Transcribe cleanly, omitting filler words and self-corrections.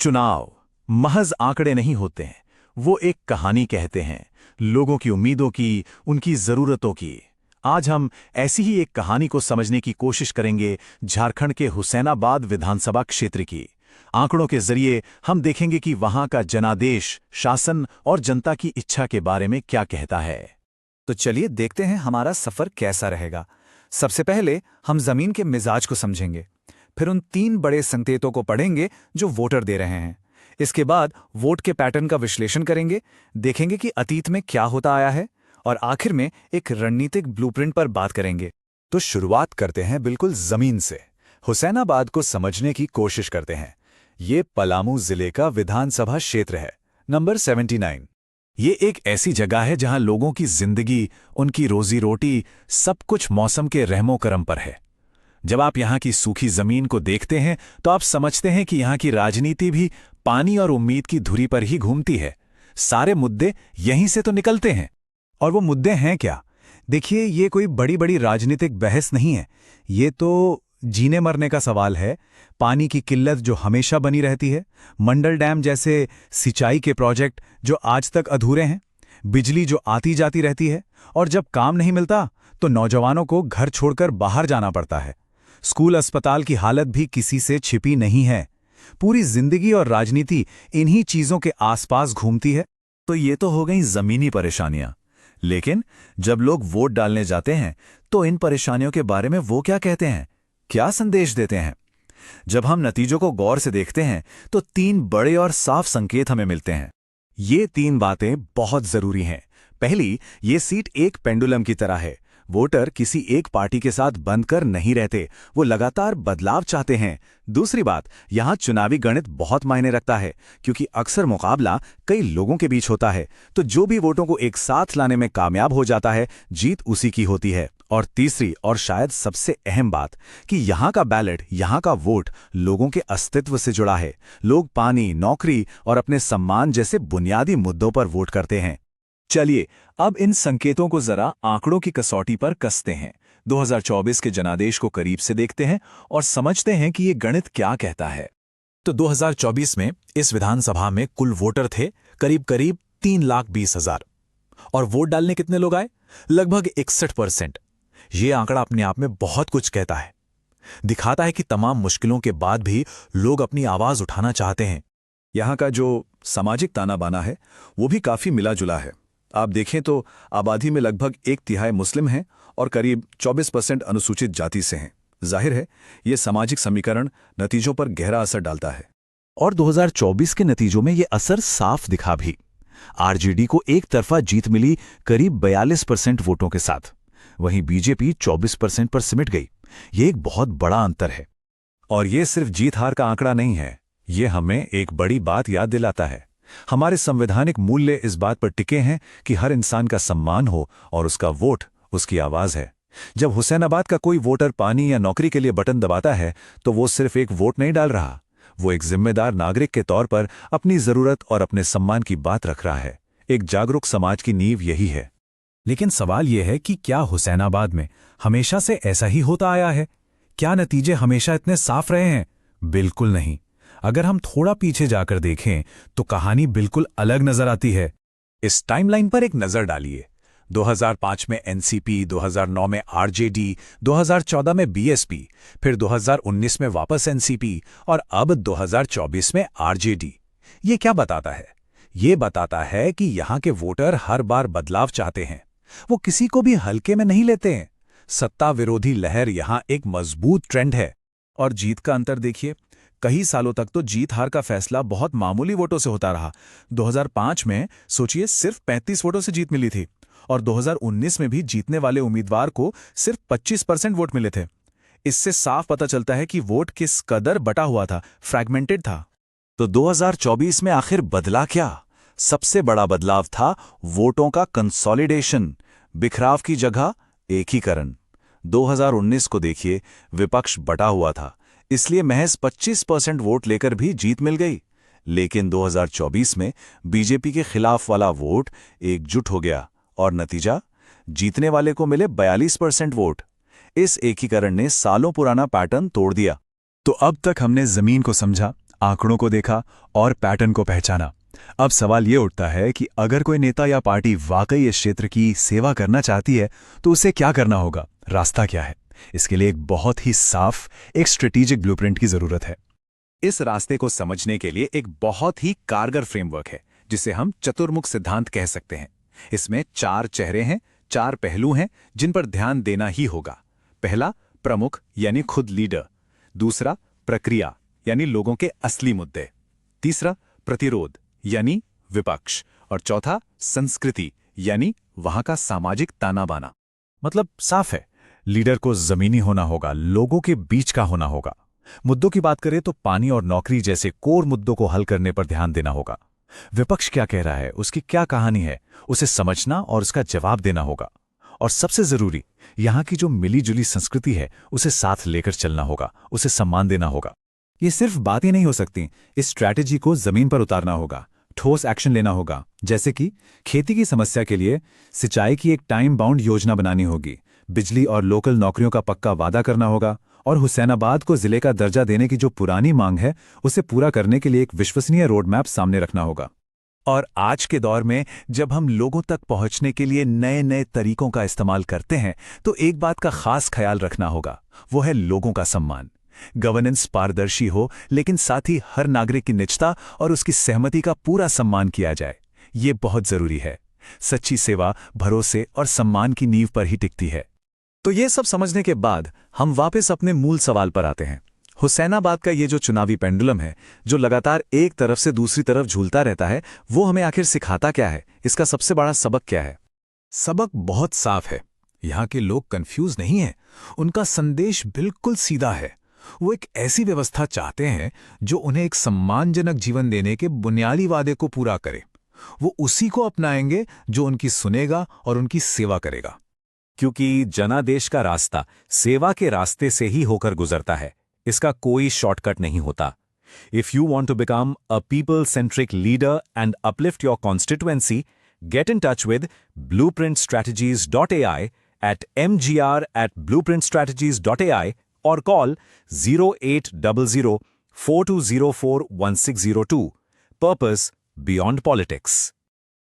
चुनाव महज आंकड़े नहीं होते हैं, वो एक कहानी कहते हैं, लोगों की उम्मीदों की, उनकी जरूरतों की। आज हम ऐसी ही एक कहानी को समझने की कोशिश करेंगे, झारखंड के हुसैनाबाद विधानसभा क्षेत्र की। आंकड़ों के जरिए हम देखेंगे कि वहां का जनादेश, शासन और जनता की इच्छा के बारे में क्या कहता है। तो चलिए देखते हैं हमारा सफर कैसा रहेगा। सबसे पहले हम जमीन के मिजाज को समझेंगे, फिर उन 3 बड़े संकेतों को पढ़ेंगे जो वोटर दे रहे हैं। इसके बाद वोट के पैटर्न का विश्लेषण करेंगे, देखेंगे कि अतीत में क्या होता आया है, और आखिर में एक रणनीतिक ब्लूप्रिंट पर बात करेंगे। तो शुरुआत करते हैं बिल्कुल जमीन से। हुसैनाबाद को समझने की कोशिश करते हैं। ये पलामू जिले का विधानसभा क्षेत्र है, नंबर 79। ये एक ऐसी जगह है जहां लोगों की जिंदगी, उनकी रोजी रोटी, सब कुछ मौसम के रहमो करम पर है। जब आप यहाँ की सूखी जमीन को देखते हैं तो आप समझते हैं कि यहाँ की राजनीति भी पानी और उम्मीद की धुरी पर ही घूमती है। सारे मुद्दे यहीं से तो निकलते हैं। और वो मुद्दे हैं क्या? देखिए, ये कोई बड़ी बड़ी राजनीतिक बहस नहीं है, ये तो जीने मरने का सवाल है। पानी की किल्लत जो हमेशा बनी रहती है, मंडल डैम जैसे सिंचाई के प्रोजेक्ट जो आज तक अधूरे हैं, बिजली जो आती जाती रहती है, और जब काम नहीं मिलता तो नौजवानों को घर छोड़कर बाहर जाना पड़ता है। स्कूल अस्पताल की हालत भी किसी से छिपी नहीं है। पूरी जिंदगी और राजनीति इन्हीं चीजों के आसपास घूमती है। तो ये तो हो गई जमीनी परेशानियां। लेकिन जब लोग वोट डालने जाते हैं तो इन परेशानियों के बारे में वो क्या कहते हैं, क्या संदेश देते हैं? जब हम नतीजों को गौर से देखते हैं तो 3 बड़े और साफ संकेत हमें मिलते हैं। ये 3 बातें बहुत जरूरी हैं। पहली, ये सीट एक पेंडुलम की तरह है। वोटर किसी एक पार्टी के साथ बंद कर नहीं रहते, वो लगातार बदलाव चाहते हैं। दूसरी बात, यहाँ चुनावी गणित बहुत मायने रखता है, क्योंकि अक्सर मुकाबला कई लोगों के बीच होता है, तो जो भी वोटों को एक साथ लाने में कामयाब हो जाता है, जीत उसी की होती है। और तीसरी और शायद सबसे अहम बात कि यहाँ का बैलेट, यहाँ का वोट लोगों के अस्तित्व से जुड़ा है। लोग पानी, नौकरी और अपने सम्मान जैसे बुनियादी मुद्दों पर वोट करते हैं। चलिए अब इन संकेतों को जरा आंकड़ों की कसौटी पर कसते हैं। 2024 के जनादेश को करीब से देखते हैं और समझते हैं कि ये गणित क्या कहता है। तो 2024 में इस विधानसभा में कुल वोटर थे करीब 3,20,000। और वोट डालने कितने लोग आए? लगभग 61%। ये आंकड़ा अपने आप में बहुत कुछ कहता है। दिखाता है कि तमाम मुश्किलों के बाद भी लोग अपनी आवाज उठाना चाहते हैं। यहाँ का जो सामाजिक ताना बाना है वो भी काफी मिला जुला है। आप देखें तो आबादी में लगभग 1/3 मुस्लिम हैं और करीब 24% अनुसूचित जाति से हैं। जाहिर है ये सामाजिक समीकरण नतीजों पर गहरा असर डालता है। और 2024 के नतीजों में ये असर साफ दिखा भी। आरजेडी को एक तरफा जीत मिली करीब 42% वोटों के साथ, वहीं बीजेपी 24% पर सिमट गई। ये एक बहुत बड़ा अंतर है। और ये सिर्फ जीत हार का आंकड़ा नहीं है, ये हमें एक बड़ी बात याद दिलाता है। हमारे संवैधानिक मूल्य इस बात पर टिके हैं कि हर इंसान का सम्मान हो और उसका वोट उसकी आवाज है। जब हुसैनाबाद का कोई वोटर पानी या नौकरी के लिए बटन दबाता है तो वो सिर्फ एक वोट नहीं डाल रहा, वो एक जिम्मेदार नागरिक के तौर पर अपनी जरूरत और अपने सम्मान की बात रख रहा है। एक जागरूक समाज की नींव यही है। लेकिन सवाल यह है कि क्या हुसैनाबाद में हमेशा से ऐसा ही होता आया है? क्या नतीजे हमेशा इतने साफ रहे हैं? बिल्कुल नहीं। अगर हम थोड़ा पीछे जाकर देखें तो कहानी बिल्कुल अलग नजर आती है। इस टाइमलाइन पर एक नजर डालिए। 2005 में एनसीपी, 2009 में आरजेडी, 2014 में बीएसपी, फिर 2019 में वापस एनसीपी और अब 2024 में आरजेडी। ये क्या बताता है? ये बताता है कि यहाँ के वोटर हर बार बदलाव चाहते हैं। वो किसी को भी हल्के में नहीं लेते हैं। सत्ता विरोधी लहर यहाँ एक मजबूत ट्रेंड है। और जीत का अंतर देखिए, कई सालों तक तो जीत हार का फैसला बहुत मामूली वोटों से होता रहा। 2005 में सोचिए सिर्फ 35 वोटों से जीत मिली थी, और 2019 में भी जीतने वाले उम्मीदवार को सिर्फ 25% वोट मिले थे। इससे साफ पता चलता है कि वोट किस कदर बटा हुआ था, फ्रैगमेंटेड था। तो 2024 में आखिर बदला क्या? सबसे बड़ा बदलाव था वोटों का कंसोलिडेशन, बिखराव की जगह एकीकरण। 2019 को देखिए, विपक्ष बटा हुआ था, इसलिए महज 25% वोट लेकर भी जीत मिल गई। लेकिन 2024 में बीजेपी के खिलाफ वाला वोट एकजुट हो गया और नतीजा, जीतने वाले को मिले 42% वोट। इस एकीकरण ने सालों पुराना पैटर्न तोड़ दिया। तो अब तक हमने जमीन को समझा, आंकड़ों को देखा और पैटर्न को पहचाना। अब सवाल ये उठता है कि अगर कोई नेता या पार्टी वाकई इस क्षेत्र की सेवा करना चाहती है तो उसे क्या करना होगा, रास्ता क्या है? इसके लिए एक बहुत ही साफ, एक स्ट्रेटेजिक ब्लूप्रिंट की जरूरत है। इस रास्ते को समझने के लिए एक बहुत ही कारगर फ्रेमवर्क है जिसे हम चतुर्मुख सिद्धांत कह सकते हैं। इसमें 4 चेहरे हैं, 4 पहलू हैं जिन पर ध्यान देना ही होगा। पहला, प्रमुख यानी खुद लीडर। दूसरा, प्रक्रिया यानी लोगों के असली मुद्दे। तीसरा, प्रतिरोध यानी विपक्ष। और चौथा, संस्कृति यानी वहां का सामाजिक ताना बाना। मतलब साफ है, लीडर को जमीनी होना होगा, लोगों के बीच का होना होगा। मुद्दों की बात करें तो पानी और नौकरी जैसे कोर मुद्दों को हल करने पर ध्यान देना होगा। विपक्ष क्या कह रहा है, उसकी क्या कहानी है, उसे समझना और उसका जवाब देना होगा। और सबसे जरूरी, यहां की जो मिली-जुली संस्कृति है उसे साथ लेकर चलना होगा, उसे सम्मान देना होगा। ये सिर्फ बातें नहीं हो सकती, इस स्ट्रैटेजी को जमीन पर उतारना होगा, ठोस एक्शन लेना होगा। जैसे कि खेती की समस्या के लिए सिंचाई की एक टाइम बाउंड योजना बनानी होगी, बिजली और लोकल नौकरियों का पक्का वादा करना होगा, और हुसैनाबाद को जिले का दर्जा देने की जो पुरानी मांग है उसे पूरा करने के लिए एक विश्वसनीय रोड मैप सामने रखना होगा। और आज के दौर में जब हम लोगों तक पहुंचने के लिए नए नए तरीकों का इस्तेमाल करते हैं तो एक बात का खास ख्याल रखना होगा, वो है लोगों का सम्मान। गवर्नेंस पारदर्शी हो लेकिन साथ ही हर नागरिक की निजता और उसकी सहमति का पूरा सम्मान किया जाए। ये बहुत जरूरी है। सच्ची सेवा भरोसे और सम्मान की नींव पर ही टिकती है। तो ये सब समझने के बाद हम वापस अपने मूल सवाल पर आते हैं। हुसैनाबाद का ये जो चुनावी पेंडुलम है, जो लगातार एक तरफ से दूसरी तरफ झूलता रहता है, वो हमें आखिर सिखाता क्या है? इसका सबसे बड़ा सबक क्या है? सबक बहुत साफ है। यहाँ के लोग कंफ्यूज नहीं हैं, उनका संदेश बिल्कुल सीधा है। वो एक ऐसी व्यवस्था चाहते हैं जो उन्हें एक सम्मानजनक जीवन देने के बुनियादी वादे को पूरा करे। वो उसी को अपनाएंगे जो उनकी सुनेगा और उनकी सेवा करेगा। क्योंकि जनादेश का रास्ता सेवा के रास्ते से ही होकर गुजरता है, इसका कोई शॉर्टकट नहीं होता। If you want to become a people centric leader and uplift your constituency, get in touch with blueprintstrategies.ai at mgr@blueprintstrategies.ai or call 0800 4204 1602. Purpose: beyond politics.